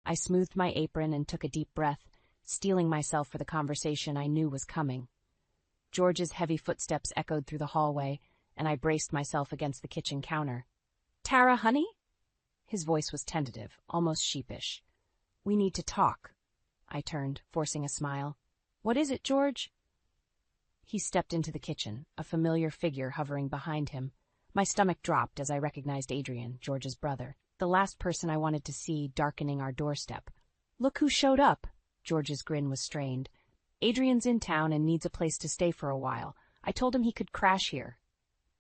I smoothed my apron and took a deep breath, steeling myself for the conversation I knew was coming. George's heavy footsteps echoed through the hallway, and I braced myself against the kitchen counter. "Tara, honey?" His voice was tentative, almost sheepish. "We need to talk." I turned, forcing a smile. "What is it, George?" He stepped into the kitchen, a familiar figure hovering behind him. My stomach dropped as I recognized Adrian, George's brother, the last person I wanted to see darkening our doorstep. "Look who showed up." George's grin was strained. "Adrian's in town and needs a place to stay for a while. I told him he could crash here."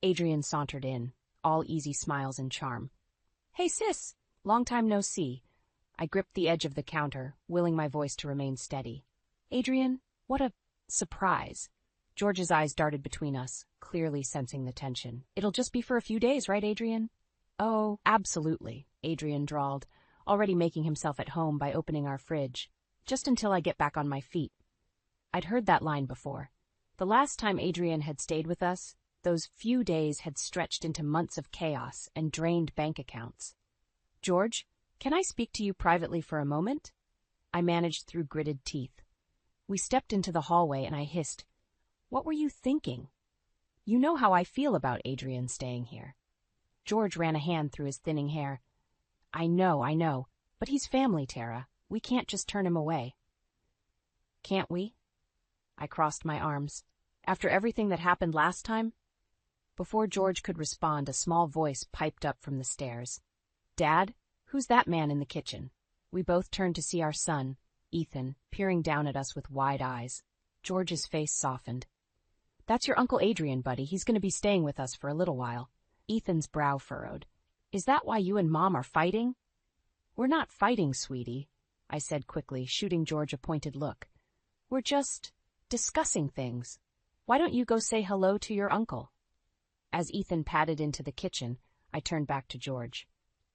Adrian sauntered in, all easy smiles and charm. "Hey, sis! Long time no see." I gripped the edge of the counter, willing my voice to remain steady. "Adrian, what a surprise." George's eyes darted between us, clearly sensing the tension. "It'll just be for a few days, right, Adrian?" "Oh, absolutely," Adrian drawled, already making himself at home by opening our fridge. "Just until I get back on my feet." I'd heard that line before. The last time Adrian had stayed with us, those few days had stretched into months of chaos and drained bank accounts. "George, can I speak to you privately for a moment?" I managed through gritted teeth. We stepped into the hallway and I hissed, "What were you thinking?" "You know how I feel about Adrian staying here." George ran a hand through his thinning hair. I know, but he's family, Tara. We can't just turn him away." "Can't we?" I crossed my arms. "After everything that happened last time?" Before George could respond, a small voice piped up from the stairs. "Dad, who's that man in the kitchen?" We both turned to see our son, Ethan, peering down at us with wide eyes. George's face softened. "That's your Uncle Adrian, buddy. He's going to be staying with us for a little while." Ethan's brow furrowed. "Is that why you and Mom are fighting?" "We're not fighting, sweetie," I said quickly, shooting George a pointed look. "We're just discussing things. Why don't you go say hello to your uncle?" As Ethan padded into the kitchen, I turned back to George.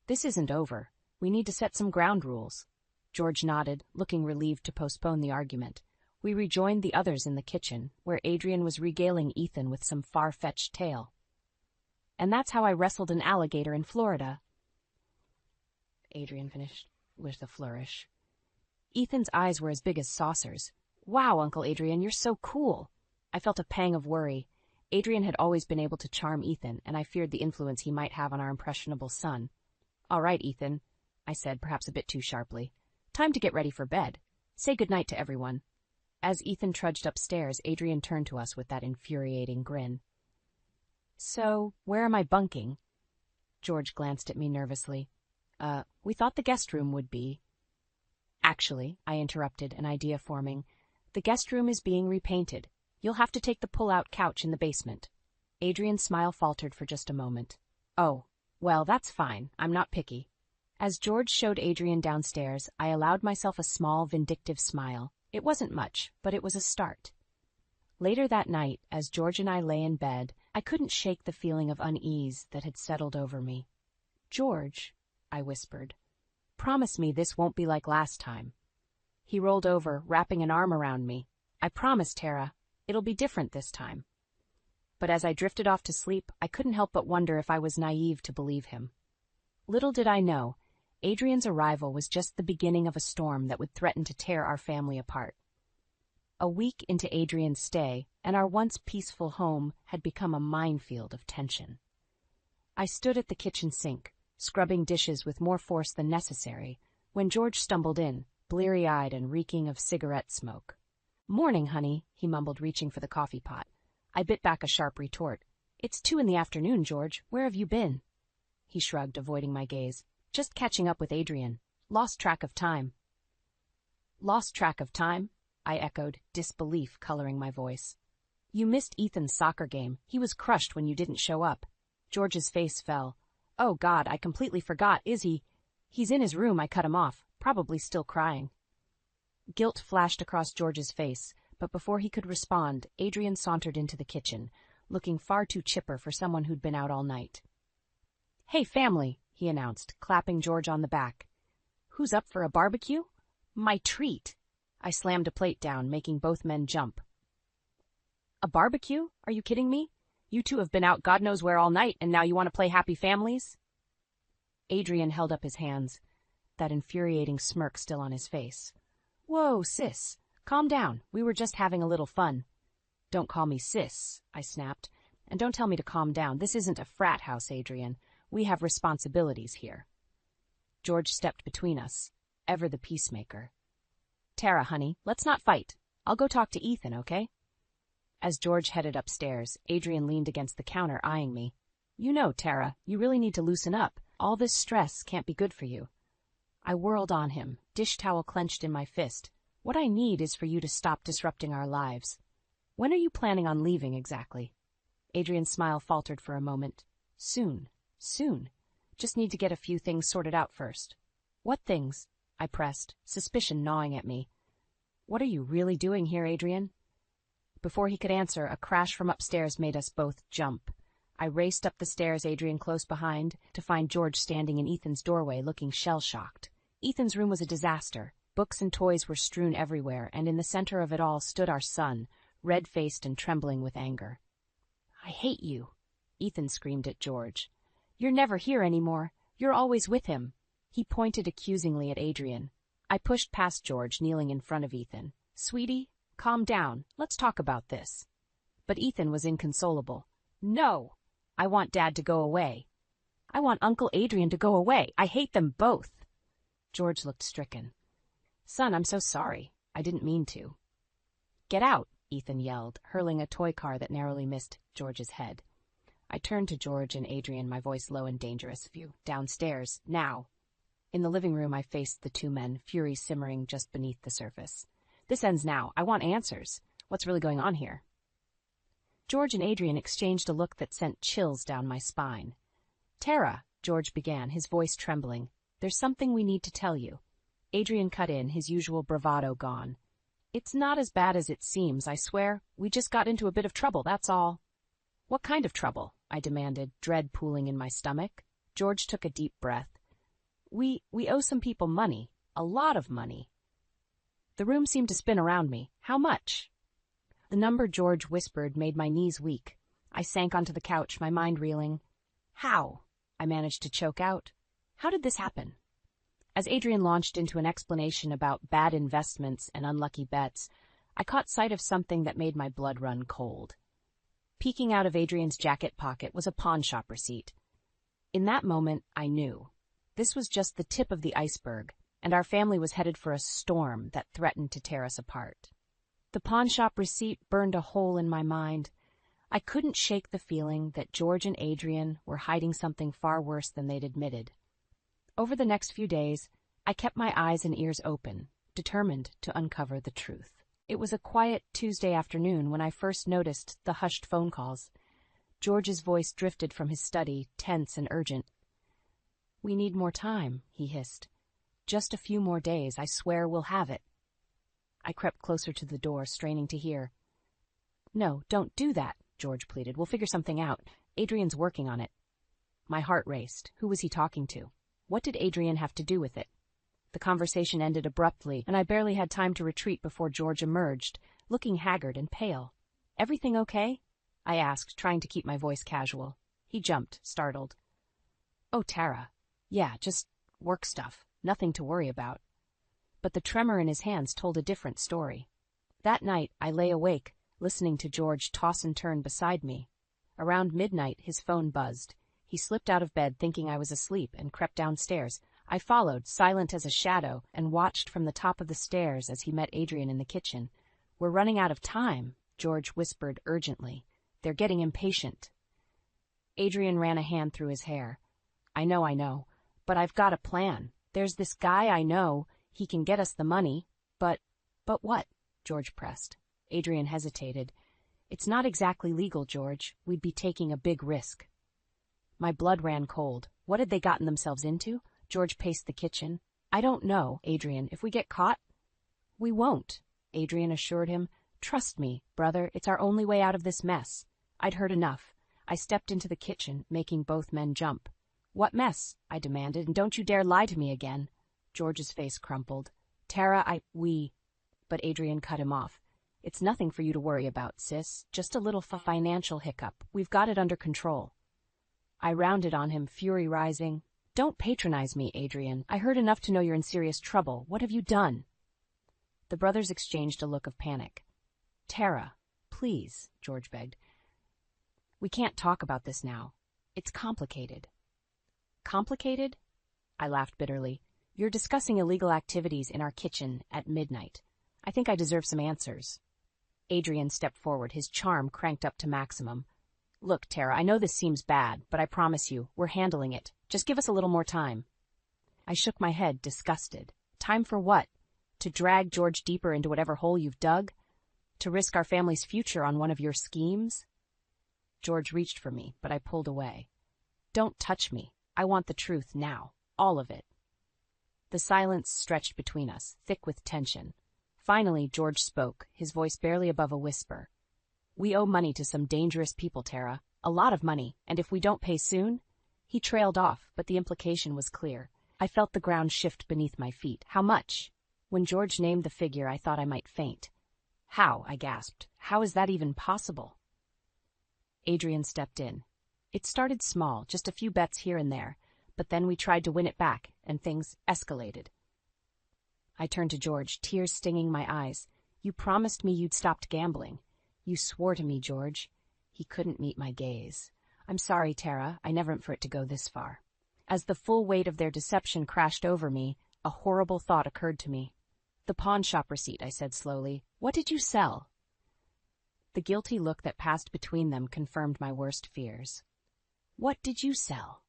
"This isn't over. We need to set some ground rules." George nodded, looking relieved to postpone the argument. We rejoined the others in the kitchen, where Adrian was regaling Ethan with some far-fetched tale. "And that's how I wrestled an alligator in Florida," Adrian finished with a flourish. Ethan's eyes were as big as saucers. "Wow, Uncle Adrian, you're so cool." I felt a pang of worry. Adrian had always been able to charm Ethan, and I feared the influence he might have on our impressionable son. "All right, Ethan," I said, perhaps a bit too sharply. "Time to get ready for bed. Say goodnight to everyone." As Ethan trudged upstairs, Adrian turned to us with that infuriating grin. "So, where am I bunking?" George glanced at me nervously. We thought the guest room would be." "Actually," I interrupted, an idea forming, "the guest room is being repainted. You'll have to take the pull-out couch in the basement." Adrian's smile faltered for just a moment. "Oh, well, that's fine. I'm not picky." As George showed Adrian downstairs, I allowed myself a small, vindictive smile. It wasn't much, but it was a start. Later that night, as George and I lay in bed, I couldn't shake the feeling of unease that had settled over me. "George," I whispered, "promise me this won't be like last time." He rolled over, wrapping an arm around me. "I promise, Tara. It'll be different this time." But as I drifted off to sleep, I couldn't help but wonder if I was naive to believe him. Little did I know, Adrian's arrival was just the beginning of a storm that would threaten to tear our family apart. A week into Adrian's stay, and our once peaceful home had become a minefield of tension. I stood at the kitchen sink, scrubbing dishes with more force than necessary, when George stumbled in, bleary-eyed and reeking of cigarette smoke. "Morning, honey," he mumbled, reaching for the coffee pot. I bit back a sharp retort. "It's 2 p.m, George. Where have you been?" He shrugged, avoiding my gaze. "Just catching up with Adrian. Lost track of time." "Lost track of time?" I echoed, disbelief coloring my voice. "You missed Ethan's soccer game. He was crushed when you didn't show up." George's face fell. "Oh, God, I completely forgot. Is he?" "He's in his room," I cut him off, probably still crying. Guilt flashed across George's face, but before he could respond, Adrian sauntered into the kitchen, looking far too chipper for someone who'd been out all night. "Hey, family," he announced, clapping George on the back. "Who's up for a barbecue? My treat." I slammed a plate down, making both men jump. "A barbecue? Are you kidding me? You two have been out God knows where all night, and now you want to play happy families?" Adrian held up his hands. that infuriating smirk still on his face. "Whoa, sis. Calm down. We were just having a little fun." "Don't call me sis," I snapped. "And don't tell me to calm down. This isn't a frat house, Adrian. We have responsibilities here." George stepped between us, ever the peacemaker. "Tara, honey, let's not fight. I'll go talk to Ethan, okay?" As George headed upstairs, Adrian leaned against the counter, eyeing me. "You know, Tara, you really need to loosen up. All this stress can't be good for you." I whirled on him, dish towel clenched in my fist. "What I need is for you to stop disrupting our lives. When are you planning on leaving exactly?" Adrian's smile faltered for a moment. Soon. Just need to get a few things sorted out first." "What things?" I pressed, suspicion gnawing at me. "What are you really doing here, Adrian?" Before he could answer, a crash from upstairs made us both jump. I raced up the stairs, Adrian close behind, to find George standing in Ethan's doorway looking shell-shocked. Ethan's room was a disaster. Books and toys were strewn everywhere, and in the center of it all stood our son, red-faced and trembling with anger. "I hate you," Ethan screamed at George. "You're never here anymore. You're always with him." He pointed accusingly at Adrian. I pushed past George, kneeling in front of Ethan. "Sweetie, calm down. Let's talk about this." But Ethan was inconsolable. "No! I want Dad to go away. I want Uncle Adrian to go away. I hate them both." George looked stricken. "Son, I'm so sorry. I didn't mean to." "Get out," Ethan yelled, hurling a toy car that narrowly missed George's head. I turned to George and Adrian, my voice low and dangerous. "You, downstairs, now." In the living room, I faced the two men, fury simmering just beneath the surface. "This ends now. I want answers. What's really going on here?" George and Adrian exchanged a look that sent chills down my spine. "Tara," George began, his voice trembling, "there's something we need to tell you." Adrian cut in, his usual bravado gone. "It's not as bad as it seems, I swear. We just got into a bit of trouble, that's all." "What kind of trouble?" I demanded, dread pooling in my stomach. George took a deep breath. We owe some people money. A lot of money." The room seemed to spin around me. "How much?" The number George whispered made my knees weak. I sank onto the couch, my mind reeling. "How?" I managed to choke out. "How did this happen?" As Adrian launched into an explanation about bad investments and unlucky bets, I caught sight of something that made my blood run cold. Peeking out of Adrian's jacket pocket was a pawnshop receipt. In that moment, I knew. This was just the tip of the iceberg, and our family was headed for a storm that threatened to tear us apart. The pawnshop receipt burned a hole in my mind. I couldn't shake the feeling that George and Adrian were hiding something far worse than they'd admitted. Over the next few days, I kept my eyes and ears open, determined to uncover the truth. It was a quiet Tuesday afternoon when I first noticed the hushed phone calls. George's voice drifted from his study, tense and urgent. "We need more time," he hissed. "Just a few more days. I swear we'll have it." I crept closer to the door, straining to hear. "No, don't do that," George pleaded. "We'll figure something out. Adrian's working on it." My heart raced. Who was he talking to? What did Adrian have to do with it? The conversation ended abruptly, and I barely had time to retreat before George emerged, looking haggard and pale. "Everything okay?" I asked, trying to keep my voice casual. He jumped, startled. "Oh, Tara. Yeah, just work stuff. Nothing to worry about." But the tremor in his hands told a different story. That night, I lay awake, listening to George toss and turn beside me. Around midnight, his phone buzzed. He slipped out of bed thinking I was asleep and crept downstairs. I followed, silent as a shadow, and watched from the top of the stairs as he met Adrian in the kitchen. "We're running out of time," George whispered urgently. "They're getting impatient." Adrian ran a hand through his hair. I know, but I've got a plan. There's this guy I know. He can get us the money." But what?" George pressed. Adrian hesitated. "It's not exactly legal, George. We'd be taking a big risk." My blood ran cold. What had they gotten themselves into? George paced the kitchen. "I don't know, Adrian. If we get caught—" "We won't," Adrian assured him. "Trust me, brother, it's our only way out of this mess." I'd heard enough. I stepped into the kitchen, making both men jump. "What mess?" I demanded, "and don't you dare lie to me again." George's face crumpled. "Tara, But Adrian cut him off. "It's nothing for you to worry about, sis. Just a little financial hiccup. We've got it under control." I rounded on him, fury rising. Don't patronize me, Adrian. I heard enough to know you're in serious trouble. What have you done? The brothers exchanged a look of panic. Tara, please, George begged. We can't talk about this now. It's complicated. Complicated? I laughed bitterly. You're discussing illegal activities in our kitchen at midnight. I think I deserve some answers. Adrian stepped forward, his charm cranked up to maximum. Look, Tara, I know this seems bad, but I promise you, we're handling it. Just give us a little more time. I shook my head, disgusted. Time for what? To drag George deeper into whatever hole you've dug? To risk our family's future on one of your schemes? George reached for me, but I pulled away. Don't touch me. I want the truth now. All of it. The silence stretched between us, thick with tension. Finally, George spoke, his voice barely above a whisper. We owe money to some dangerous people, Tara. A lot of money, and if we don't pay soon... He trailed off, but the implication was clear. I felt the ground shift beneath my feet. How much? When George named the figure, I thought I might faint. How? I gasped. How is that even possible? Adrian stepped in. It started small, just a few bets here and there, but then we tried to win it back, and things escalated. I turned to George, tears stinging my eyes. You promised me you'd stopped gambling. You swore to me, George. He couldn't meet my gaze. I'm sorry, Tara. I never meant for it to go this far. As the full weight of their deception crashed over me, a horrible thought occurred to me. The pawn shop receipt, I said slowly. What did you sell? The guilty look that passed between them confirmed my worst fears. What did you sell?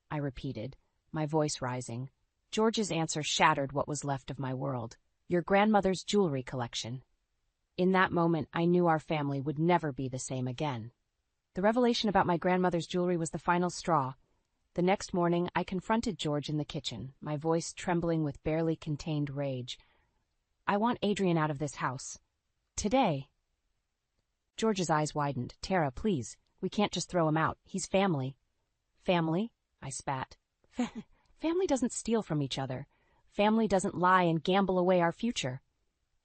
I repeated, my voice rising. George's answer shattered what was left of my world. Your grandmother's jewelry collection. In that moment, I knew our family would never be the same again. The revelation about my grandmother's jewelry was the final straw. The next morning, I confronted George in the kitchen, my voice trembling with barely contained rage. I want Adrian out of this house. Today. George's eyes widened. Tara, please. We can't just throw him out. He's family. Family? I spat. Family doesn't steal from each other. Family doesn't lie and gamble away our future.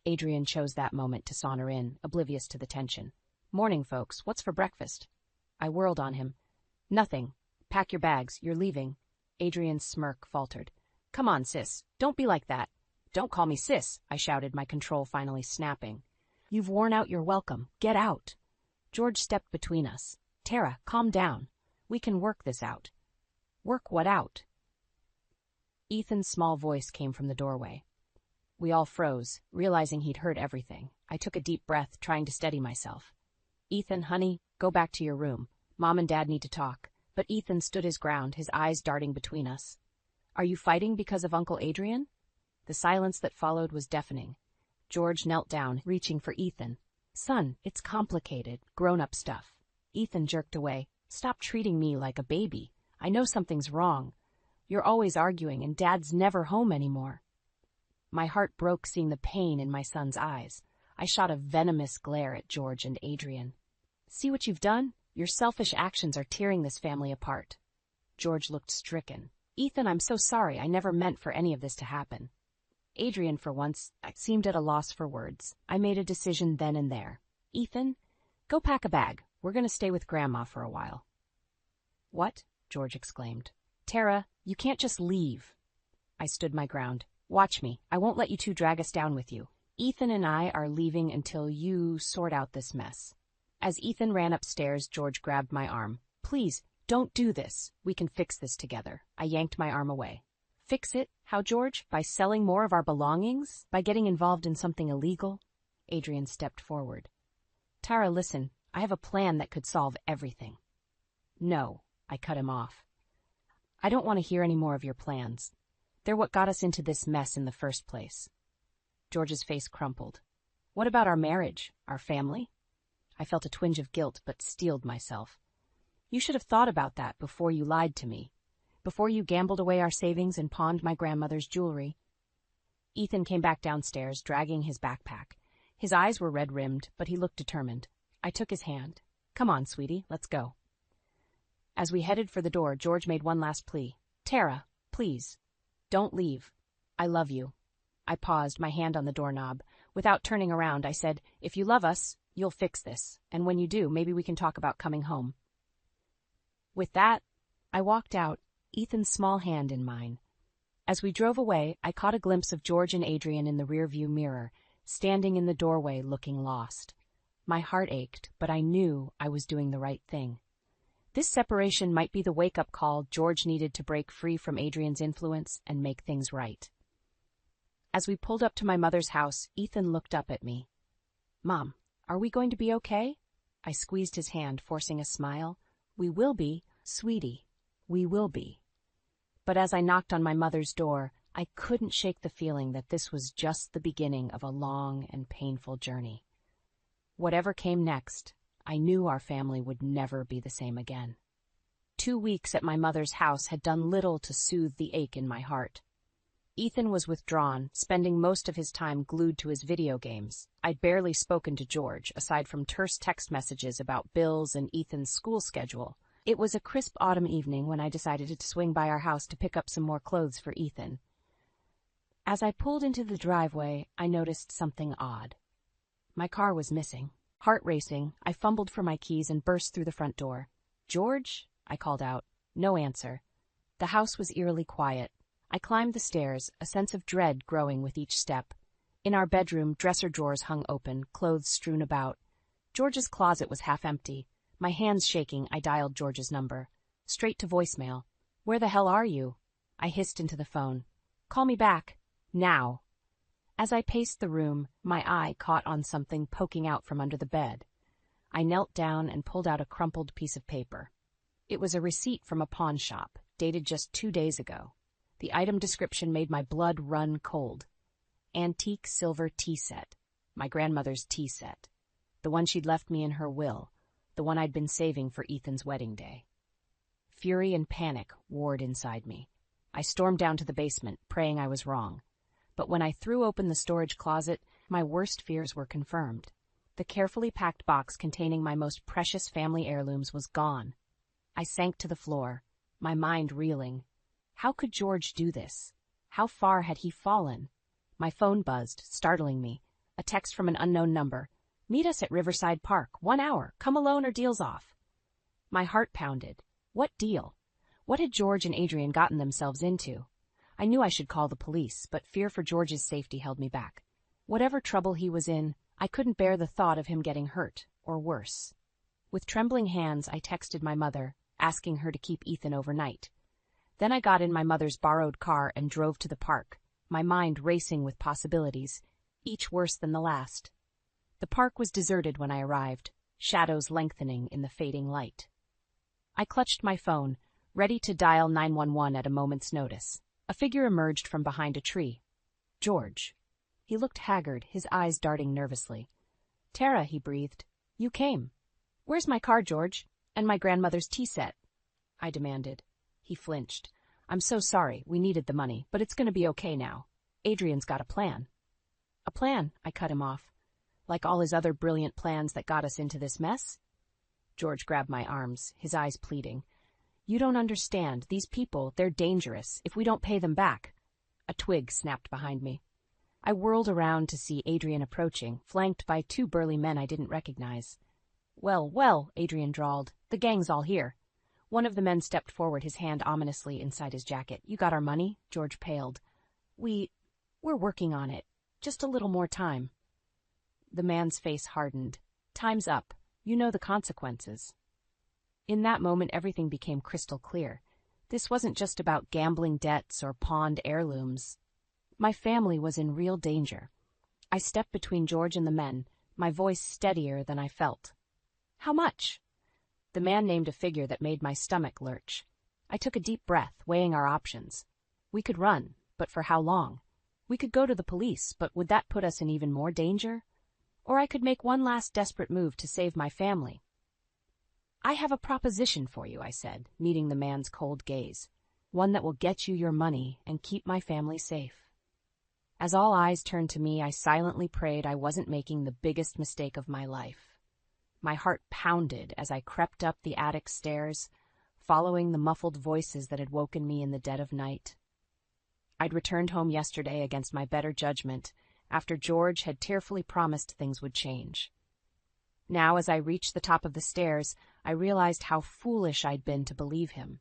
Adrian chose that moment to saunter in, oblivious to the tension. Morning, folks. What's for breakfast? I whirled on him. Nothing. Pack your bags. You're leaving. Adrian's smirk faltered. Come on, sis. Don't be like that. Don't call me sis, I shouted, my control finally snapping. You've worn out your welcome. Get out. George stepped between us. Tara, calm down. We can work this out. Work what out? Ethan's small voice came from the doorway. We all froze, realizing he'd heard everything. I took a deep breath, trying to steady myself. Ethan, honey, go back to your room. Mom and Dad need to talk. But Ethan stood his ground, his eyes darting between us. Are you fighting because of Uncle Adrian? The silence that followed was deafening. George knelt down, reaching for Ethan. Son, it's complicated, grown-up stuff. Ethan jerked away. Stop treating me like a baby. I know something's wrong. You're always arguing, and Dad's never home anymore. My heart broke seeing the pain in my son's eyes. I shot a venomous glare at George and Adrian. See what you've done? Your selfish actions are tearing this family apart. George looked stricken. Ethan, I'm so sorry. I never meant for any of this to happen. Adrian, for once, seemed at a loss for words. I made a decision then and there. Ethan, go pack a bag. We're going to stay with Grandma for a while. What? George exclaimed. Tara, you can't just leave. I stood my ground. Watch me. I won't let you two drag us down with you. Ethan and I are leaving until you sort out this mess. As Ethan ran upstairs, George grabbed my arm. Please, don't do this. We can fix this together. I yanked my arm away. Fix it? How, George? By selling more of our belongings? By getting involved in something illegal? Adrian stepped forward. Tara, listen. I have a plan that could solve everything. No, I cut him off. I don't want to hear any more of your plans. They're what got us into this mess in the first place. George's face crumpled. What about our marriage, our family? I felt a twinge of guilt, but steeled myself. You should have thought about that before you lied to me, before you gambled away our savings and pawned my grandmother's jewelry. Ethan came back downstairs, dragging his backpack. His eyes were red-rimmed, but he looked determined. I took his hand. Come on, sweetie, let's go. As we headed for the door, George made one last plea. Tara, please, don't leave. I love you. I paused, my hand on the doorknob. Without turning around, I said, if you love us, you'll fix this, and when you do, maybe we can talk about coming home. With that, I walked out, Ethan's small hand in mine. As we drove away, I caught a glimpse of George and Adrian in the rearview mirror, standing in the doorway looking lost. My heart ached, but I knew I was doing the right thing. This separation might be the wake-up call George needed to break free from Adrian's influence and make things right. As we pulled up to my mother's house, Ethan looked up at me. "Mom, are we going to be okay?" I squeezed his hand, forcing a smile. "We will be, sweetie. We will be." But as I knocked on my mother's door, I couldn't shake the feeling that this was just the beginning of a long and painful journey. Whatever came next, I knew our family would never be the same again. 2 weeks at my mother's house had done little to soothe the ache in my heart. Ethan was withdrawn, spending most of his time glued to his video games. I'd barely spoken to George, aside from terse text messages about bills and Ethan's school schedule. It was a crisp autumn evening when I decided to swing by our house to pick up some more clothes for Ethan. As I pulled into the driveway, I noticed something odd. My car was missing. Heart racing, I fumbled for my keys and burst through the front door. "George?" I called out. No answer. The house was eerily quiet. I climbed the stairs, a sense of dread growing with each step. In our bedroom, dresser drawers hung open, clothes strewn about. George's closet was half empty. My hands shaking, I dialed George's number. Straight to voicemail. "Where the hell are you?" I hissed into the phone. "Call me back. Now." As I paced the room, my eye caught on something poking out from under the bed. I knelt down and pulled out a crumpled piece of paper. It was a receipt from a pawn shop, dated just 2 days ago. The item description made my blood run cold. Antique silver tea set. My grandmother's tea set. The one she'd left me in her will. The one I'd been saving for Ethan's wedding day. Fury and panic warred inside me. I stormed down to the basement, praying I was wrong. But when I threw open the storage closet, my worst fears were confirmed. The carefully packed box containing my most precious family heirlooms was gone. I sank to the floor, my mind reeling. How could George do this? How far had he fallen? My phone buzzed, startling me. A text from an unknown number. "Meet us at Riverside Park, 1 hour. Come alone or deal's off." My heart pounded. What deal? What had George and Adrian gotten themselves into? I knew I should call the police, but fear for George's safety held me back. Whatever trouble he was in, I couldn't bear the thought of him getting hurt, or worse. With trembling hands, I texted my mother, asking her to keep Ethan overnight. Then I got in my mother's borrowed car and drove to the park, my mind racing with possibilities, each worse than the last. The park was deserted when I arrived, shadows lengthening in the fading light. I clutched my phone, ready to dial 911 at a moment's notice. A figure emerged from behind a tree. George. He looked haggard, his eyes darting nervously. "Tara," he breathed. "You came." "Where's my car, George? And my grandmother's tea set?" I demanded. He flinched. "I'm so sorry. We needed the money, but it's going to be okay now. Adrian's got a plan." "A plan?" I cut him off. "Like all his other brilliant plans that got us into this mess?" George grabbed my arms, his eyes pleading. "You don't understand. These people, they're dangerous, if we don't pay them back." A twig snapped behind me. I whirled around to see Adrian approaching, flanked by 2 burly men I didn't recognize. "Well, well," Adrian drawled. "The gang's all here." One of the men stepped forward, his hand ominously inside his jacket. "You got our money?" George paled. We're working on it. Just a little more time." The man's face hardened. "Time's up. You know the consequences." In that moment, everything became crystal clear. This wasn't just about gambling debts or pawned heirlooms. My family was in real danger. I stepped between George and the men, my voice steadier than I felt. "How much?" The man named a figure that made my stomach lurch. I took a deep breath, weighing our options. We could run, but for how long? We could go to the police, but would that put us in even more danger? Or I could make one last desperate move to save my family. "I have a proposition for you," I said, meeting the man's cold gaze. "One that will get you your money and keep my family safe." As all eyes turned to me, I silently prayed I wasn't making the biggest mistake of my life. My heart pounded as I crept up the attic stairs, following the muffled voices that had woken me in the dead of night. I'd returned home yesterday against my better judgment, after George had tearfully promised things would change. Now, as I reached the top of the stairs, I realized how foolish I'd been to believe him.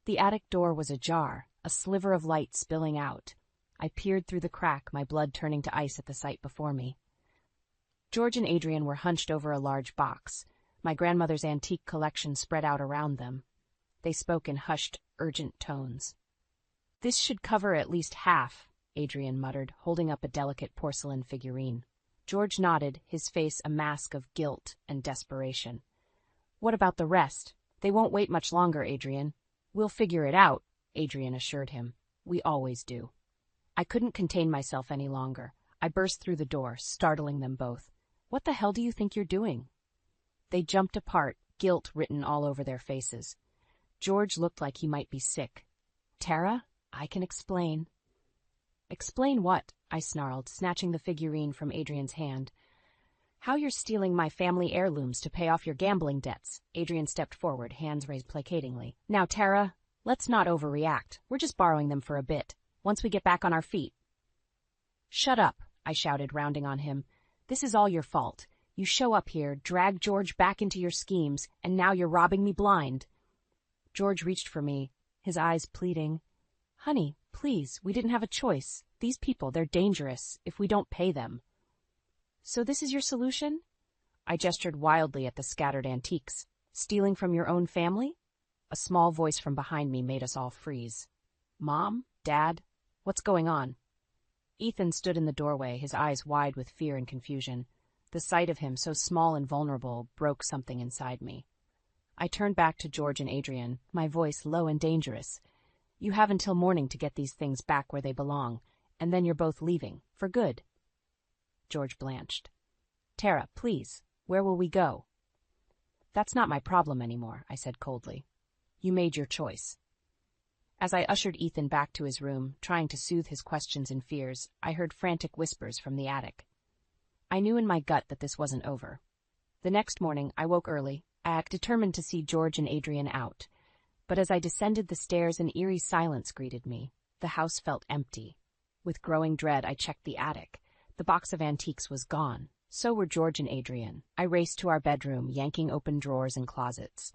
The attic door was ajar, a sliver of light spilling out. I peered through the crack, my blood turning to ice at the sight before me. George and Adrian were hunched over a large box, my grandmother's antique collection spread out around them. They spoke in hushed, urgent tones. "This should cover at least half," Adrian muttered, holding up a delicate porcelain figurine. George nodded, his face a mask of guilt and desperation. "What about the rest? They won't wait much longer, Adrian." "We'll figure it out," Adrian assured him. "We always do." I couldn't contain myself any longer. I burst through the door, startling them both. "What the hell do you think you're doing?" They jumped apart, guilt written all over their faces. George looked like he might be sick. "Tara, I can explain." "Explain what?" I snarled, snatching the figurine from Adrian's hand. "How you're stealing my family heirlooms to pay off your gambling debts." Adrian stepped forward, hands raised placatingly. "Now, Tara, let's not overreact. We're just borrowing them for a bit. Once we get back on our feet." "Shut up," I shouted, rounding on him. "This is all your fault. You show up here, drag George back into your schemes, and now you're robbing me blind." George reached for me, his eyes pleading. "Honey, please, we didn't have a choice. These people, they're dangerous if we don't pay them." "So this is your solution?" I gestured wildly at the scattered antiques. "Stealing from your own family?" A small voice from behind me made us all freeze. "Mom? Dad? What's going on?" Ethan stood in the doorway, his eyes wide with fear and confusion. The sight of him, so small and vulnerable, broke something inside me. I turned back to George and Adrian, my voice low and dangerous. "You have until morning to get these things back where they belong, and then you're both leaving, for good." George blanched. "Tara, please, where will we go?" "That's not my problem anymore," I said coldly. "You made your choice." As I ushered Ethan back to his room, trying to soothe his questions and fears, I heard frantic whispers from the attic. I knew in my gut that this wasn't over. The next morning, I woke early, determined to see George and Adrian out. But as I descended the stairs, an eerie silence greeted me. The house felt empty. With growing dread, I checked the attic. The box of antiques was gone. So were George and Adrian. I raced to our bedroom, yanking open drawers and closets.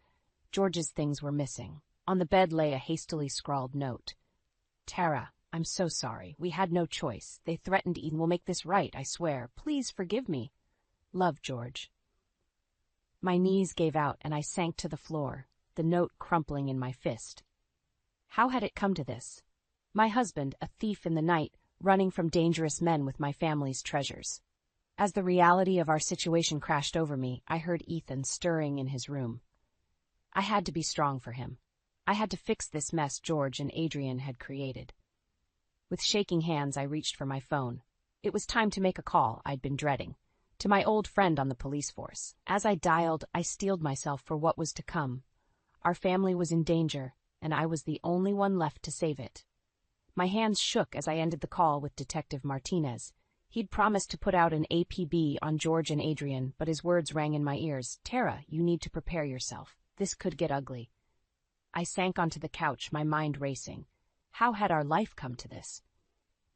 George's things were missing. On the bed lay a hastily scrawled note. "Tara, I'm so sorry. We had no choice. They threatened Eden. We'll make this right, I swear. Please forgive me. Love, George." My knees gave out and I sank to the floor, the note crumpling in my fist. How had it come to this? My husband, a thief in the night, running from dangerous men with my family's treasures. As the reality of our situation crashed over me, I heard Ethan stirring in his room. I had to be strong for him. I had to fix this mess George and Adrian had created. With shaking hands, I reached for my phone. It was time to make a call I'd been dreading, to my old friend on the police force. As I dialed, I steeled myself for what was to come. Our family was in danger, and I was the only one left to save it. My hands shook as I ended the call with Detective Martinez. He'd promised to put out an APB on George and Adrian, but his words rang in my ears. "Tara, you need to prepare yourself. This could get ugly." I sank onto the couch, my mind racing. How had our life come to this?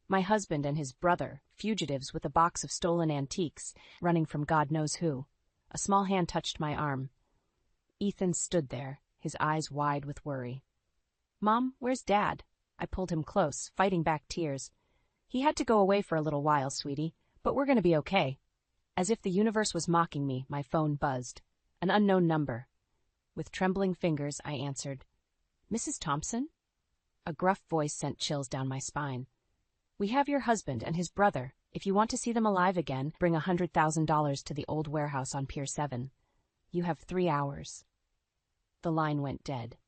My husband and his brother, fugitives with a box of stolen antiques, running from God knows who. A small hand touched my arm. Ethan stood there, his eyes wide with worry. "Mom, where's Dad?" I pulled him close, fighting back tears. "He had to go away for a little while, sweetie, but we're going to be okay." As if the universe was mocking me, my phone buzzed. An unknown number. With trembling fingers, I answered. "Mrs. Thompson?" A gruff voice sent chills down my spine. "We have your husband and his brother. If you want to see them alive again, bring $100,000 to the old warehouse on Pier 7. You have 3 hours." The line went dead.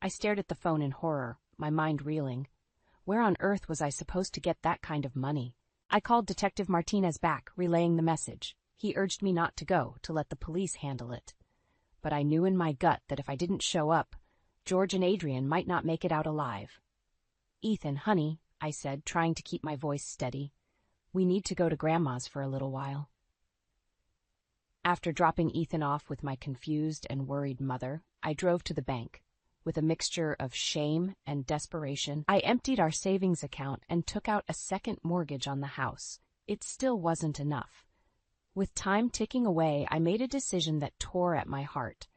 I stared at the phone in horror, my mind reeling. Where on earth was I supposed to get that kind of money? I called Detective Martinez back, relaying the message. He urged me not to go, to let the police handle it. But I knew in my gut that if I didn't show up, George and Adrian might not make it out alive. "Ethan, honey," I said, trying to keep my voice steady. "We need to go to Grandma's for a little while." After dropping Ethan off with my confused and worried mother, I drove to the bank. With a mixture of shame and desperation, I emptied our savings account and took out a second mortgage on the house. It still wasn't enough. With time ticking away, I made a decision that tore at my heart.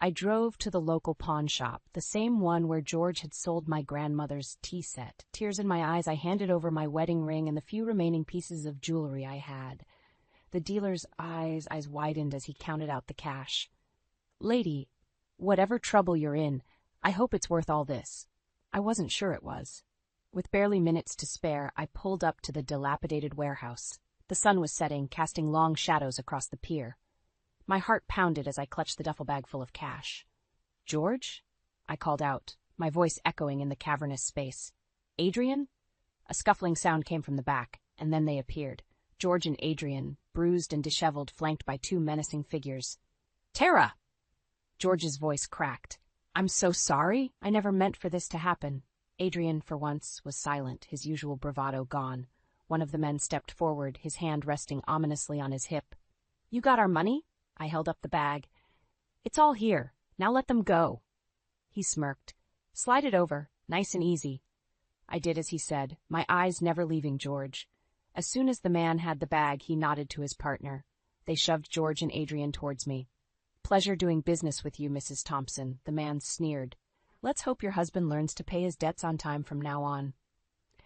I drove to the local pawn shop, the same one where George had sold my grandmother's tea set. Tears in my eyes, I handed over my wedding ring and the few remaining pieces of jewelry I had. The dealer's eyes widened as he counted out the cash. "Lady, whatever trouble you're in, I hope it's worth all this." I wasn't sure it was. With barely minutes to spare, I pulled up to the dilapidated warehouse. The sun was setting, casting long shadows across the pier. My heart pounded as I clutched the duffel bag full of cash. "George?" I called out, my voice echoing in the cavernous space. "Adrian?" A scuffling sound came from the back, and then they appeared. George and Adrian, bruised and disheveled, flanked by two menacing figures. "Tara!" George's voice cracked. "I'm so sorry. I never meant for this to happen." Adrian, for once, was silent, his usual bravado gone. One of the men stepped forward, his hand resting ominously on his hip. "You got our money?" I held up the bag. "It's all here. Now let them go." He smirked. "Slide it over, nice and easy." I did as he said, my eyes never leaving George. As soon as the man had the bag, he nodded to his partner. They shoved George and Adrian towards me. "Pleasure doing business with you, Mrs. Thompson," the man sneered. "Let's hope your husband learns to pay his debts on time from now on."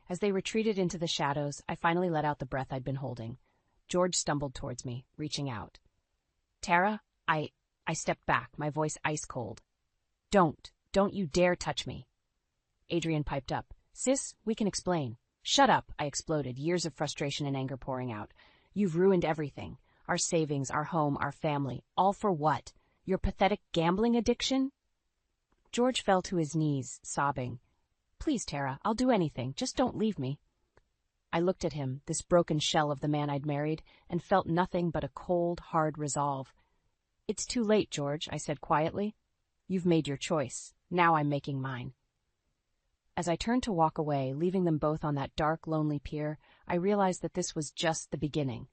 As they retreated into the shadows, I finally let out the breath I'd been holding. George stumbled towards me, reaching out. "Tara, I stepped back, my voice ice cold. Don't you dare touch me." Adrian piped up. "Sis, we can explain." "Shut up," I exploded, years of frustration and anger pouring out. "You've ruined everything. Our savings, our home, our family. All for what? Your pathetic gambling addiction?" George fell to his knees, sobbing. "Please, Tara, I'll do anything. Just don't leave me." I looked at him, this broken shell of the man I'd married, and felt nothing but a cold, hard resolve. "It's too late, George," I said quietly. "You've made your choice. Now I'm making mine." As I turned to walk away, leaving them both on that dark, lonely pier, I realized that this was just the beginning.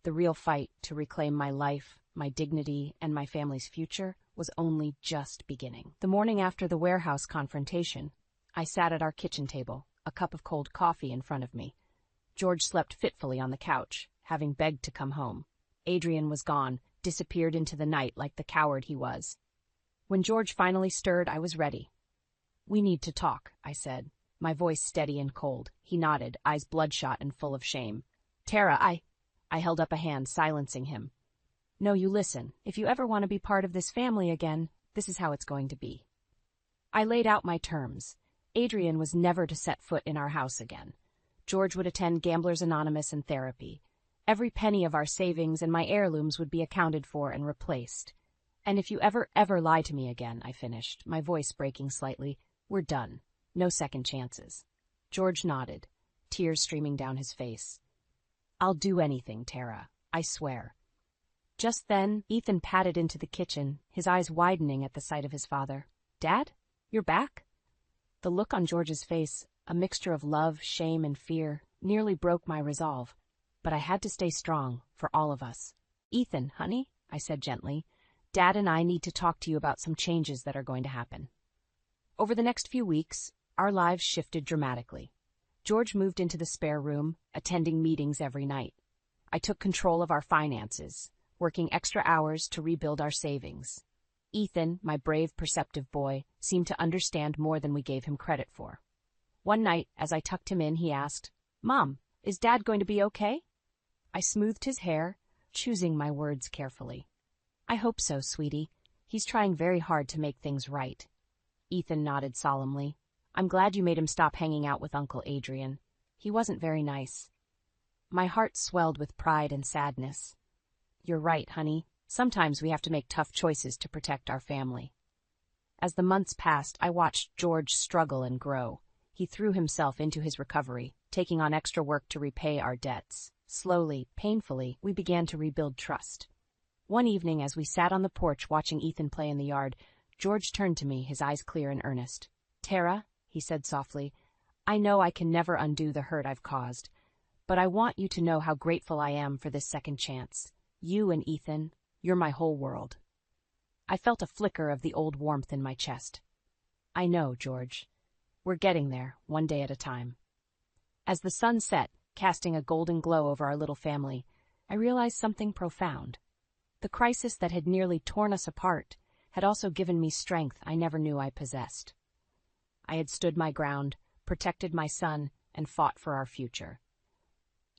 The real fight to reclaim my life, my dignity, and my family's future was only just beginning. The morning after the warehouse confrontation, I sat at our kitchen table, a cup of cold coffee in front of me. George slept fitfully on the couch, having begged to come home. Adrian was gone, disappeared into the night like the coward he was. When George finally stirred, I was ready. "We need to talk," I said, my voice steady and cold. He nodded, eyes bloodshot and full of shame. "Tara, I held up a hand, silencing him. "No, you listen. If you ever want to be part of this family again, this is how it's going to be." I laid out my terms. Adrian was never to set foot in our house again. George would attend Gamblers Anonymous and therapy. Every penny of our savings and my heirlooms would be accounted for and replaced. "And if you ever lie to me again," I finished, my voice breaking slightly, "we're done. No second chances." George nodded, tears streaming down his face. "I'll do anything, Tara. I swear." Just then, Ethan padded into the kitchen, his eyes widening at the sight of his father. "Dad? You're back?" The look on George's face, a mixture of love, shame, and fear, nearly broke my resolve. But I had to stay strong, for all of us. "Ethan, honey," I said gently, "Dad and I need to talk to you about some changes that are going to happen." Over the next few weeks, our lives shifted dramatically. George moved into the spare room, attending meetings every night. I took control of our finances, working extra hours to rebuild our savings. Ethan, my brave, perceptive boy, seemed to understand more than we gave him credit for. One night, as I tucked him in, he asked, "Mom, is Dad going to be okay?" I smoothed his hair, choosing my words carefully. "I hope so, sweetie. He's trying very hard to make things right." Ethan nodded solemnly. "I'm glad you made him stop hanging out with Uncle Adrian. He wasn't very nice." My heart swelled with pride and sadness. "You're right, honey. Sometimes we have to make tough choices to protect our family." As the months passed, I watched George struggle and grow. He threw himself into his recovery, taking on extra work to repay our debts. Slowly, painfully, we began to rebuild trust. One evening, as we sat on the porch watching Ethan play in the yard, George turned to me, his eyes clear and earnest. "Tara," he said softly, "I know I can never undo the hurt I've caused, but I want you to know how grateful I am for this second chance. You and Ethan, you're my whole world." I felt a flicker of the old warmth in my chest. "I know, George. We're getting there, one day at a time." As the sun set, casting a golden glow over our little family, I realized something profound. The crisis that had nearly torn us apart had also given me strength I never knew I possessed. I had stood my ground, protected my son, and fought for our future.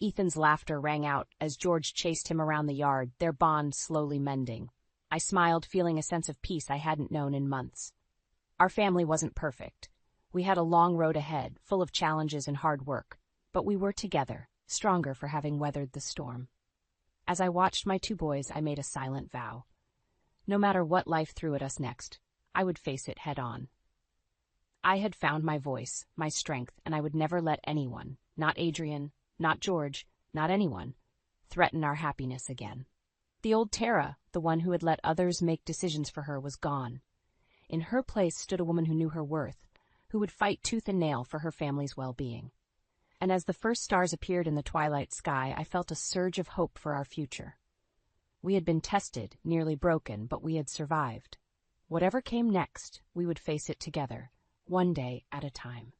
Ethan's laughter rang out as George chased him around the yard, their bond slowly mending. I smiled, feeling a sense of peace I hadn't known in months. Our family wasn't perfect. We had a long road ahead, full of challenges and hard work, but we were together, stronger for having weathered the storm. As I watched my two boys, I made a silent vow. No matter what life threw at us next, I would face it head on. I had found my voice, my strength, and I would never let anyone, not Adrian, not George, not anyone, threaten our happiness again. The old Tara, the one who had let others make decisions for her, was gone. In her place stood a woman who knew her worth, who would fight tooth and nail for her family's well-being. And as the first stars appeared in the twilight sky, I felt a surge of hope for our future. We had been tested, nearly broken, but we had survived. Whatever came next, we would face it together, one day at a time.